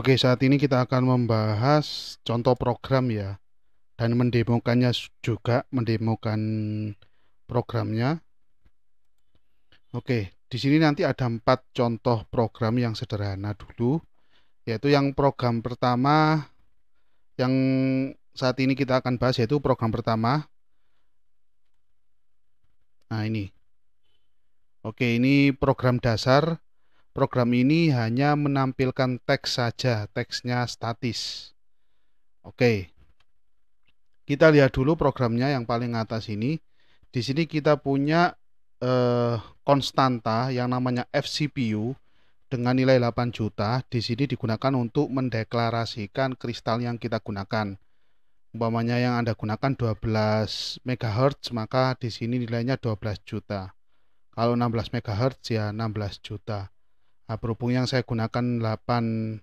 Oke, saat ini kita akan membahas contoh program ya, dan mendemokannya juga, mendemokan programnya. Oke, di sini nanti ada 4 contoh program yang sederhana dulu, yaitu yang program pertama yang saat ini kita akan bahas yaitu program pertama. Nah, ini. Oke, ini program dasar. Program ini hanya menampilkan teks saja, teksnya statis. Oke. Kita lihat dulu programnya yang paling atas ini. Di sini kita punya konstanta yang namanya FCPU dengan nilai 8 juta. Di sini digunakan untuk mendeklarasikan kristal yang kita gunakan. Umpamanya yang Anda gunakan 12 MHz, maka di sini nilainya 12 juta. Kalau 16 MHz ya 16 juta. Nah, berhubung yang saya gunakan 8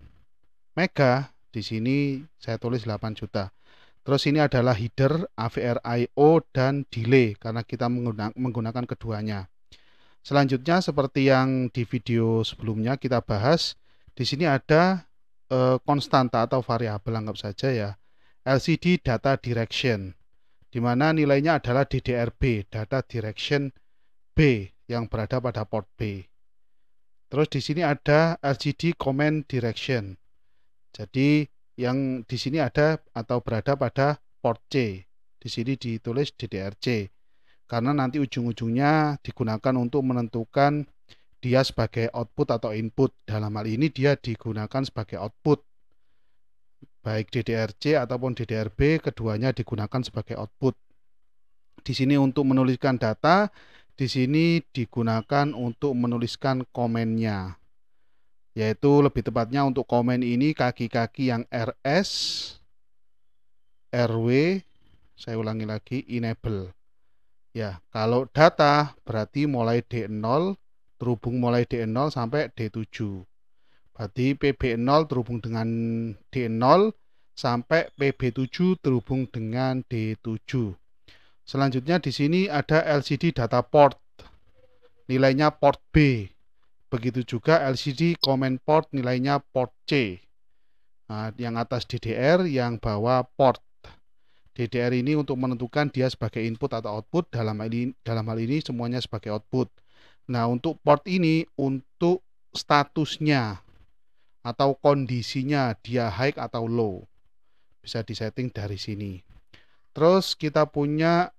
mega, di sini saya tulis 8 juta. Terus ini adalah header, AVR I/O, dan delay karena kita menggunakan keduanya. Selanjutnya seperti yang di video sebelumnya kita bahas, di sini ada konstanta atau variabel, anggap saja ya, LCD data direction, di mana nilainya adalah DDRB, data direction B, yang berada pada port B. Terus di sini ada LCD command direction. Jadi yang di sini ada atau berada pada port C. Di sini ditulis DDRC. Karena nanti ujung-ujungnya digunakan untuk menentukan dia sebagai output atau input. Dalam hal ini dia digunakan sebagai output. Baik DDRC ataupun DDRB, keduanya digunakan sebagai output. Di sini untuk menuliskan data, di sini digunakan untuk menuliskan komennya. Yaitu lebih tepatnya untuk komen ini kaki-kaki yang RS, RW, saya ulangi lagi, enable. Ya, kalau data berarti mulai D0 terhubung mulai D0 sampai D7. Berarti PB0 terhubung dengan D0 sampai PB7 terhubung dengan D7. Selanjutnya di sini ada LCD data port. Nilainya port B. Begitu juga LCD command port, nilainya port C. Nah, yang atas DDR, yang bawah port. DDR ini untuk menentukan dia sebagai input atau output, dalam hal ini semuanya sebagai output. Nah, untuk port ini untuk statusnya atau kondisinya dia high atau low. Bisa disetting dari sini. Terus kita punya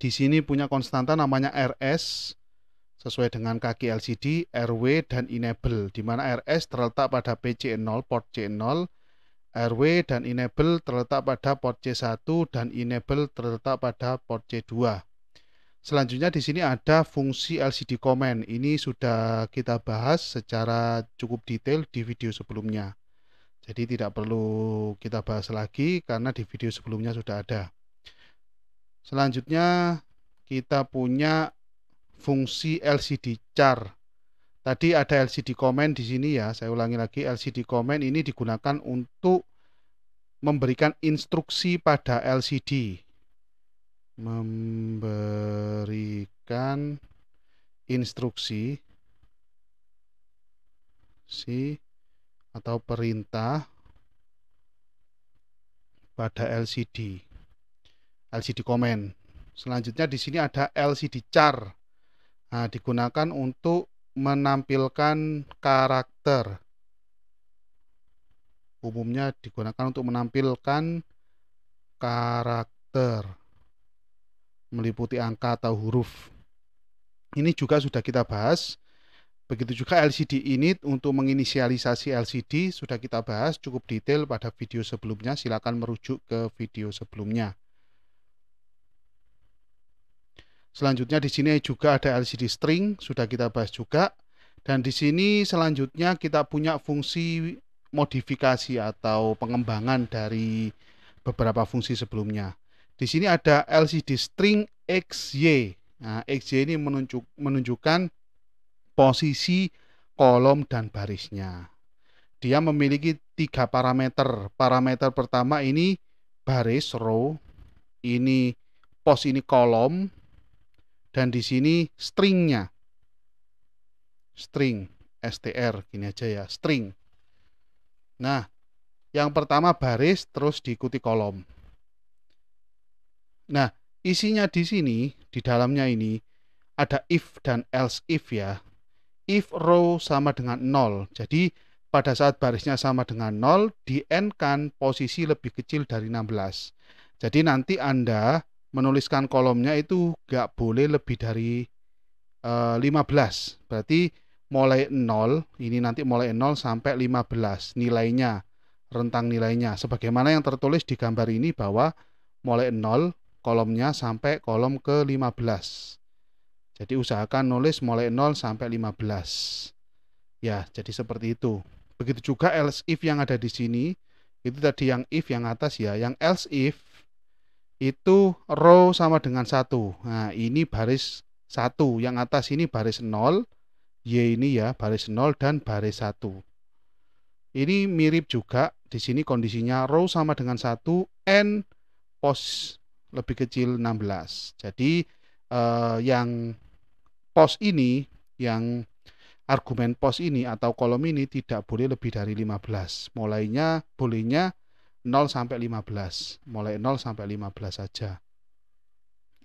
di sini punya konstanta namanya RS sesuai dengan kaki LCD, RW, dan enable, di mana RS terletak pada PC0, port C0, RW dan enable terletak pada port C1, dan enable terletak pada port C2. Selanjutnya di sini ada fungsi LCD command. Ini sudah kita bahas secara cukup detail di video sebelumnya. Jadi tidak perlu kita bahas lagi karena di video sebelumnya sudah ada. Selanjutnya kita punya fungsi LCD char. Tadi ada LCD command di sini ya, saya ulangi lagi, LCD command ini digunakan untuk memberikan instruksi pada LCD. Memberikan instruksi atau perintah pada LCD. LCD command. Selanjutnya di sini ada LCD char. Nah, digunakan untuk menampilkan karakter. Umumnya digunakan untuk menampilkan karakter, meliputi angka atau huruf. Ini juga sudah kita bahas. Begitu juga LCD init untuk menginisialisasi LCD sudah kita bahas cukup detail pada video sebelumnya. Silakan merujuk ke video sebelumnya. Selanjutnya di sini juga ada LCD string, sudah kita bahas juga. Dan di sini selanjutnya kita punya fungsi modifikasi atau pengembangan dari beberapa fungsi sebelumnya. Di sini ada LCD string XY. Nah, XY ini menunjukkan posisi kolom dan barisnya. Dia memiliki 3 parameter. Parameter pertama ini baris row, ini pos ini kolom, dan di sini stringnya, string, str, gini aja ya, string. Nah, yang pertama baris terus diikuti kolom. Nah, isinya di sini, di dalamnya ini ada if dan else if ya. If row sama dengan 0, jadi pada saat barisnya sama dengan 0, di n kan posisi lebih kecil dari 16. Jadi nanti Anda menuliskan kolomnya itu nggak boleh lebih dari 15. Berarti mulai 0, ini nanti mulai 0 sampai 15 nilainya, rentang nilainya. Sebagaimana yang tertulis di gambar ini bahwa mulai 0 kolomnya sampai kolom ke 15. Jadi usahakan nulis mulai 0 sampai 15. Ya, jadi seperti itu. Begitu juga else if yang ada di sini. Itu tadi yang if yang atas ya. Yang else if itu row sama dengan 1. Nah, ini baris 1. Yang atas ini baris 0. Y ini ya, baris 0 dan baris 1. Ini mirip juga. Di sini kondisinya row sama dengan 1. N pos lebih kecil 16. Jadi yang pos ini, yang argumen pos ini atau kolom ini tidak boleh lebih dari 15. Bolehnya 0 sampai 15. Mulai 0 sampai 15 saja.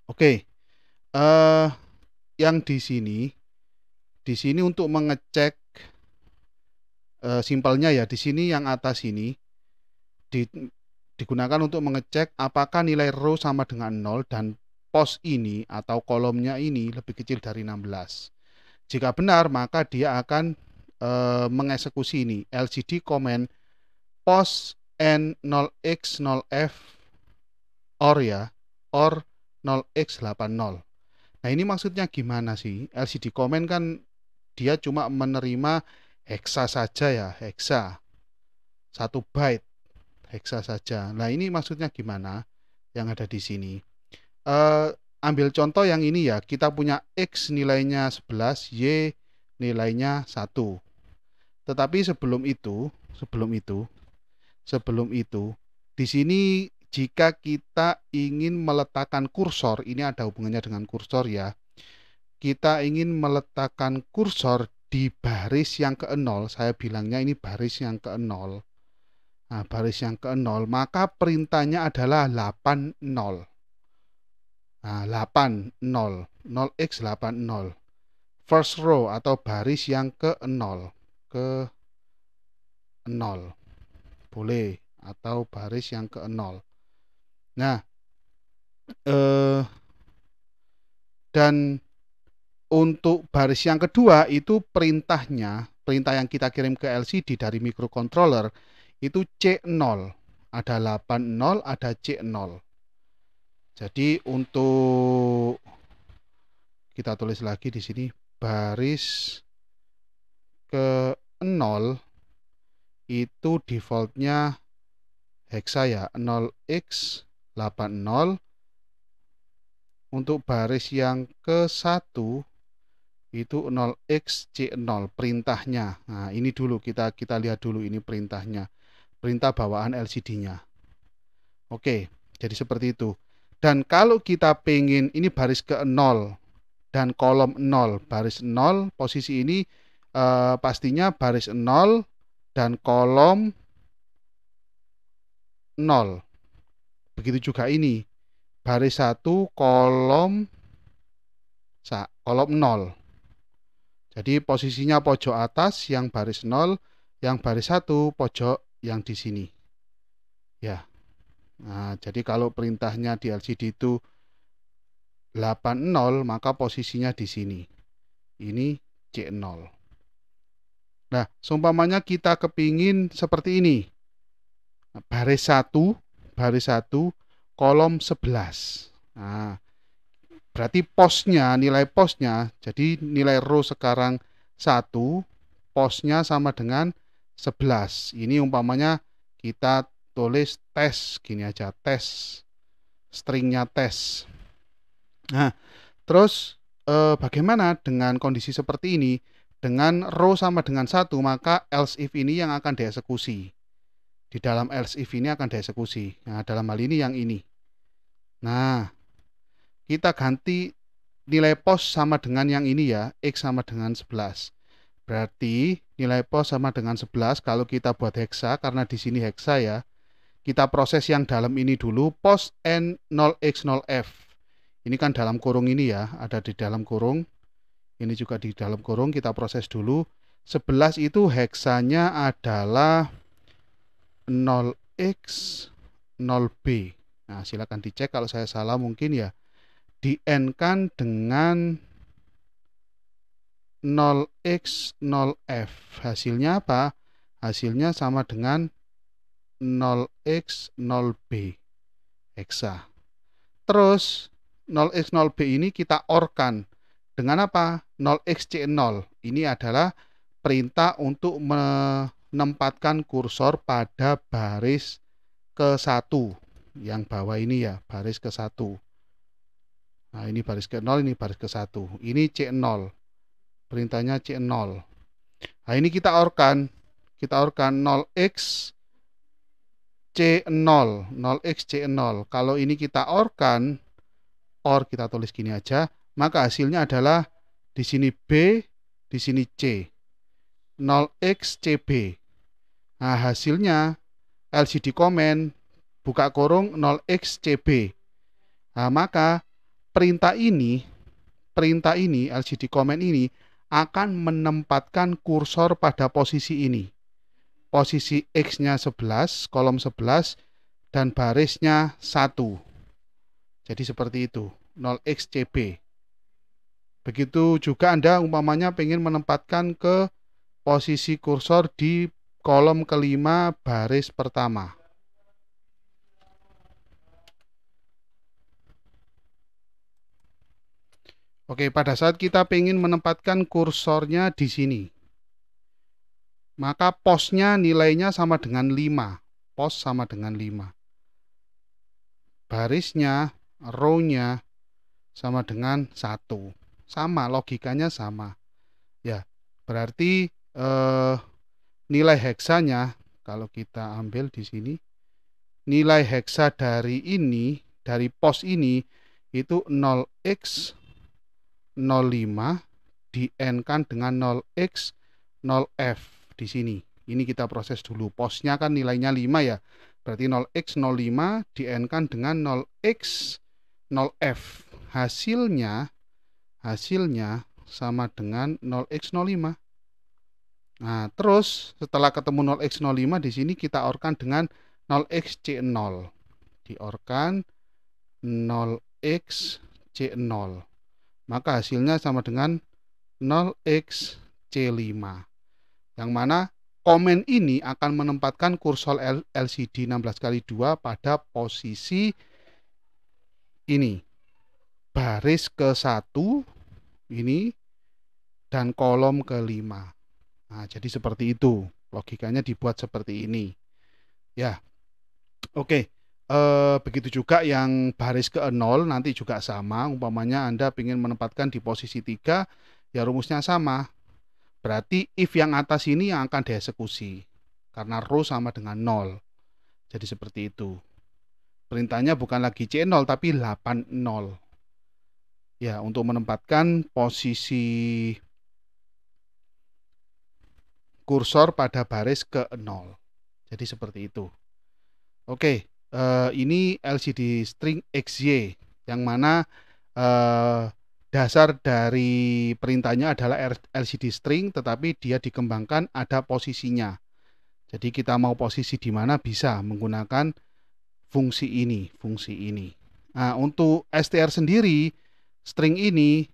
Oke. Yang di sini untuk mengecek simpelnya ya, di sini yang atas ini digunakan untuk mengecek apakah nilai row sama dengan 0 dan pos ini atau kolomnya ini lebih kecil dari 16. Jika benar, maka dia akan mengeksekusi ini LCD comment pos n0x0f or ya, or 0x80. Nah, ini maksudnya gimana sih? LCD comment kan dia cuma menerima hexa saja ya, hexa 1 byte hexa saja. Nah, ini maksudnya gimana yang ada di sini? Ambil contoh yang ini ya, kita punya X nilainya 11, Y nilainya 1. Tetapi sebelum itu, di sini jika kita ingin meletakkan kursor, ini ada hubungannya dengan kursor ya. Kita ingin meletakkan kursor di baris yang ke-0, saya bilangnya ini baris yang ke-0. Nah, baris yang ke-0, maka perintahnya adalah 80. Nah, 80, 0x80. First row atau baris yang ke-0. Ke-0. Boleh. Atau baris yang ke-0. Nah, dan untuk baris yang kedua itu perintah yang kita kirim ke LCD dari microcontroller itu C0. Ada 80, ada C0. Jadi untuk kita tulis lagi di sini baris ke-0 itu defaultnya hexa ya, 0x80. Untuk baris yang ke-1 itu 0xc0 perintahnya. Nah, ini dulu kita lihat dulu ini perintahnya. Perintah bawaan LCD-nya. Oke, jadi seperti itu. Dan kalau kita pengen ini baris ke-0 dan kolom 0, baris 0 posisi ini pastinya baris 0 dan kolom 0. Begitu juga ini. Baris 1 kolom 0. Jadi posisinya pojok atas yang baris 0, yang baris 1 pojok yang di sini. Ya. Nah, jadi kalau perintahnya di LCD itu 80, maka posisinya di sini. Ini C0. Nah, seumpamanya kita kepingin seperti ini. Baris 1, kolom 11. Nah, berarti posnya, nilai posnya, jadi nilai row sekarang 1, posnya sama dengan 11. Ini umpamanya kita tulis tes, gini aja, tes, stringnya tes. Nah, terus bagaimana dengan kondisi seperti ini? Dengan row sama dengan 1, maka else if ini yang akan dieksekusi. Di dalam else if ini akan dieksekusi. Nah, dalam hal ini yang ini. Nah, kita ganti nilai pos sama dengan yang ini ya, X sama dengan 11. Berarti nilai pos sama dengan 11 kalau kita buat heksa, karena di sini heksa ya. Kita proses yang dalam ini dulu, pos N0x0F. Ini kan dalam kurung ini ya, ada di dalam kurung. Ini juga di dalam kurung, kita proses dulu. 11 itu heksanya adalah 0x 0b. Nah, silakan dicek kalau saya salah mungkin ya. Di N kan dengan 0x 0f. Hasilnya apa? Hasilnya sama dengan 0x 0b heksa. Terus 0x 0b ini kita OR-kan dengan apa? 0xC0. Ini adalah perintah untuk menempatkan kursor pada baris ke-1 yang bawah ini ya, baris ke-1. Nah, ini baris ke-0, ini baris ke-1. Ini C0. Perintahnya C0. Nah, ini kita OR-kan. Kita OR-kan 0x C0, 0x C0. Kalau ini kita OR-kan, OR kita tulis gini aja, maka hasilnya adalah di sini B, di sini C. 0x CB. Nah, hasilnya LCD comment buka kurung 0x CB. Nah, maka perintah ini LCD comment ini akan menempatkan kursor pada posisi ini. Posisi X-nya 11, kolom 11, dan barisnya 1. Jadi seperti itu, 0xCB. Begitu juga Anda umpamanya pengen menempatkan ke posisi kursor di kolom kelima baris pertama. Oke, pada saat kita pengen menempatkan kursornya di sini, maka posnya nilainya sama dengan 5. Pos sama dengan 5. Barisnya, row-nya sama dengan 1. Sama, logikanya sama. Ya, berarti nilai heksanya, kalau kita ambil di sini, nilai heksa dari ini, dari pos ini, itu 0x 05 di N-kan dengan 0x 0f di sini. Ini kita proses dulu. Posnya kan nilainya 5 ya. Berarti 0x 05 di N-kan dengan 0x 0f. Hasilnya sama dengan 0x 05. Nah, terus setelah ketemu 0x 05 di sini kita OR-kan dengan 0x C0. Di-OR-kan 0x C0. Maka hasilnya sama dengan 0x C5. Yang mana komen ini akan menempatkan kursor LCD 16x2 pada posisi ini. Baris ke-1 ini dan kolom ke-5. Nah, jadi seperti itu. Logikanya dibuat seperti ini. Ya. Oke. Begitu juga yang baris ke-0 nanti juga sama. Umpamanya Anda ingin menempatkan di posisi 3, ya rumusnya sama. Berarti if yang atas ini yang akan dieksekusi. Karena row sama dengan 0. Jadi seperti itu. Perintahnya bukan lagi C0 tapi 80. Ya, untuk menempatkan posisi kursor pada baris ke-0. Jadi seperti itu. Oke, ini LCD string XY, yang mana dasar dari perintahnya adalah LCD string, tetapi dia dikembangkan ada posisinya. Jadi kita mau posisi di mana bisa menggunakan fungsi ini. Nah, untuk str sendiri, string ini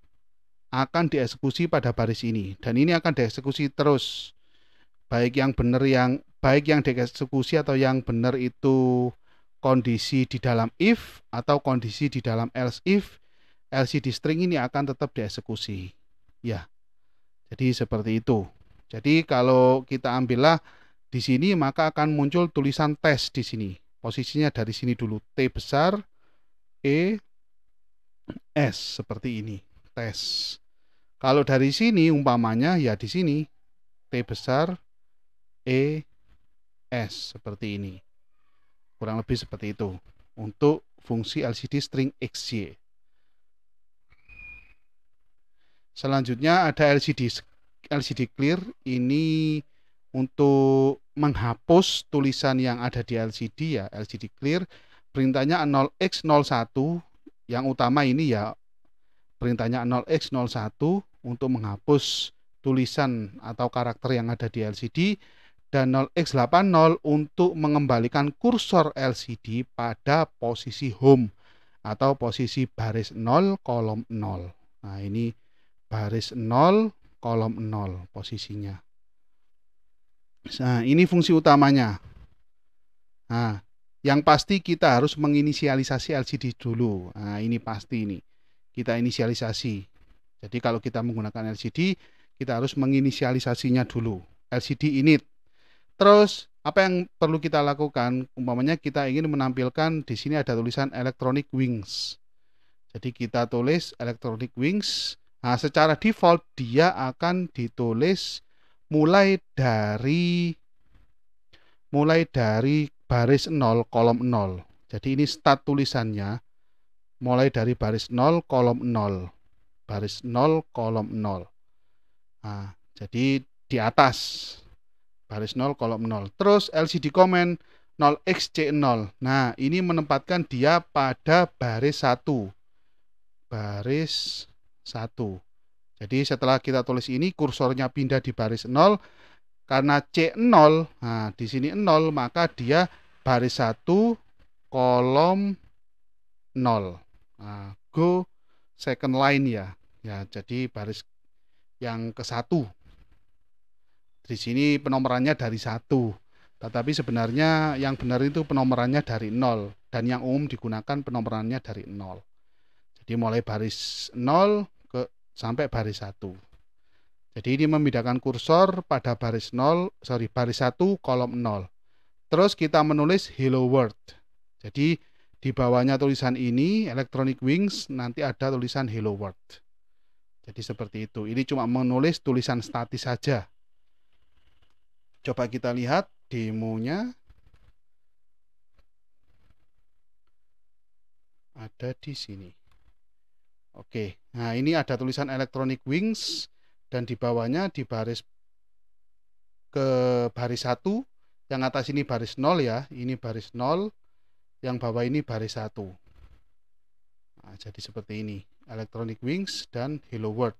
akan dieksekusi pada baris ini, dan ini akan dieksekusi terus. Baik yang dieksekusi atau yang benar itu kondisi di dalam if atau kondisi di dalam else if, LCD string ini akan tetap dieksekusi. Ya. Jadi seperti itu. Jadi kalau kita ambillah di sini, maka akan muncul tulisan tes di sini. Posisinya dari sini dulu, T besar E S, seperti ini, tes. Kalau dari sini umpamanya ya di sini T besar E S, seperti ini. Kurang lebih seperti itu untuk fungsi LCD string XY. Selanjutnya ada LCD clear ini untuk menghapus tulisan yang ada di LCD ya, LCD clear. Perintahnya 0x01, yang utama ini ya, perintahnya 0x01 untuk menghapus tulisan atau karakter yang ada di LCD, dan 0x80 untuk mengembalikan kursor LCD pada posisi home atau posisi baris 0 kolom 0. Nah, ini baris 0 kolom 0 posisinya. Nah, ini fungsi utamanya. Nah, yang pasti kita harus menginisialisasi LCD dulu. Nah, ini pasti ini. Kita inisialisasi. Jadi kalau kita menggunakan LCD, kita harus menginisialisasinya dulu. LCD init. Terus apa yang perlu kita lakukan? Umpamanya kita ingin menampilkan di sini ada tulisan electronic wings. Jadi kita tulis electronic wings. Nah, secara default dia akan ditulis mulai dari baris 0 kolom 0. Jadi ini start tulisannya mulai dari baris 0 kolom 0. Baris 0 kolom 0. Nah, jadi di atas baris 0 kolom 0. Terus LCD comment 0xC0. Nah, ini menempatkan dia pada baris 1. Baris 1. Jadi setelah kita tulis ini, kursornya pindah di baris 0. Karena C0, nah di sini 0, maka dia baris 1 kolom 0. Nah, go second line ya. Ya, jadi baris yang ke-1. Di sini penomorannya dari 1. Tetapi sebenarnya yang benar itu penomorannya dari 0, dan yang umum digunakan penomorannya dari 0. Jadi mulai baris 0 sampai baris 1. Jadi ini membedakan kursor pada baris 1 kolom 0. Terus kita menulis hello world. Jadi di bawahnya tulisan ini electronic wings, nanti ada tulisan hello world. Jadi seperti itu. Ini cuma menulis tulisan statis saja. Coba kita lihat demonya. Ada di sini. Oke. Nah, ini ada tulisan electronic wings. Dan di bawahnya di baris ke baris 1, yang atas ini baris 0 ya, ini baris 0, yang bawah ini baris 1. Nah, jadi seperti ini, electronic wings dan hello world.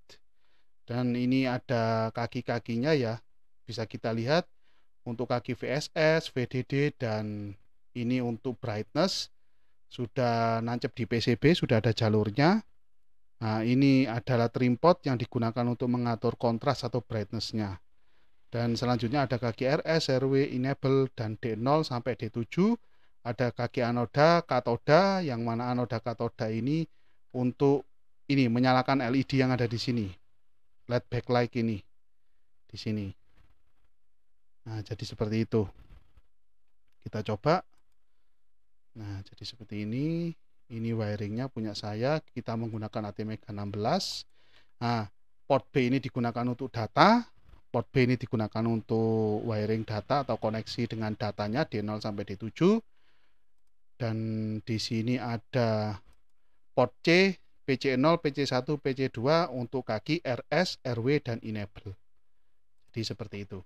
Dan ini ada kaki-kakinya ya, bisa kita lihat untuk kaki VSS, VDD, dan ini untuk brightness sudah nancep di PCB, sudah ada jalurnya. Nah, ini adalah trim pot yang digunakan untuk mengatur kontras atau brightness-nya. Dan selanjutnya ada kaki RS, RW, enable, dan D0 sampai D7. Ada kaki anoda, katoda, yang mana anoda katoda ini untuk ini menyalakan LED yang ada di sini. LED backlight ini di sini. Nah, jadi seperti itu. Kita coba. Nah, jadi seperti ini. Ini wiringnya punya saya, kita menggunakan ATmega 16. Nah, port B ini digunakan untuk data, port B ini digunakan untuk wiring data atau koneksi dengan datanya D0 sampai D7. Dan di sini ada port C, PC0, PC1, PC2 untuk kaki RS, RW, dan enable. Jadi seperti itu.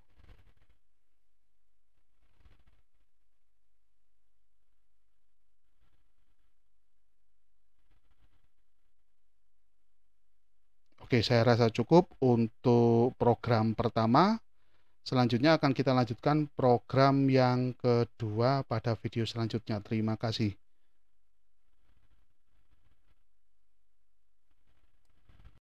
Oke, saya rasa cukup untuk program pertama. Selanjutnya akan kita lanjutkan program yang kedua pada video selanjutnya. Terima kasih.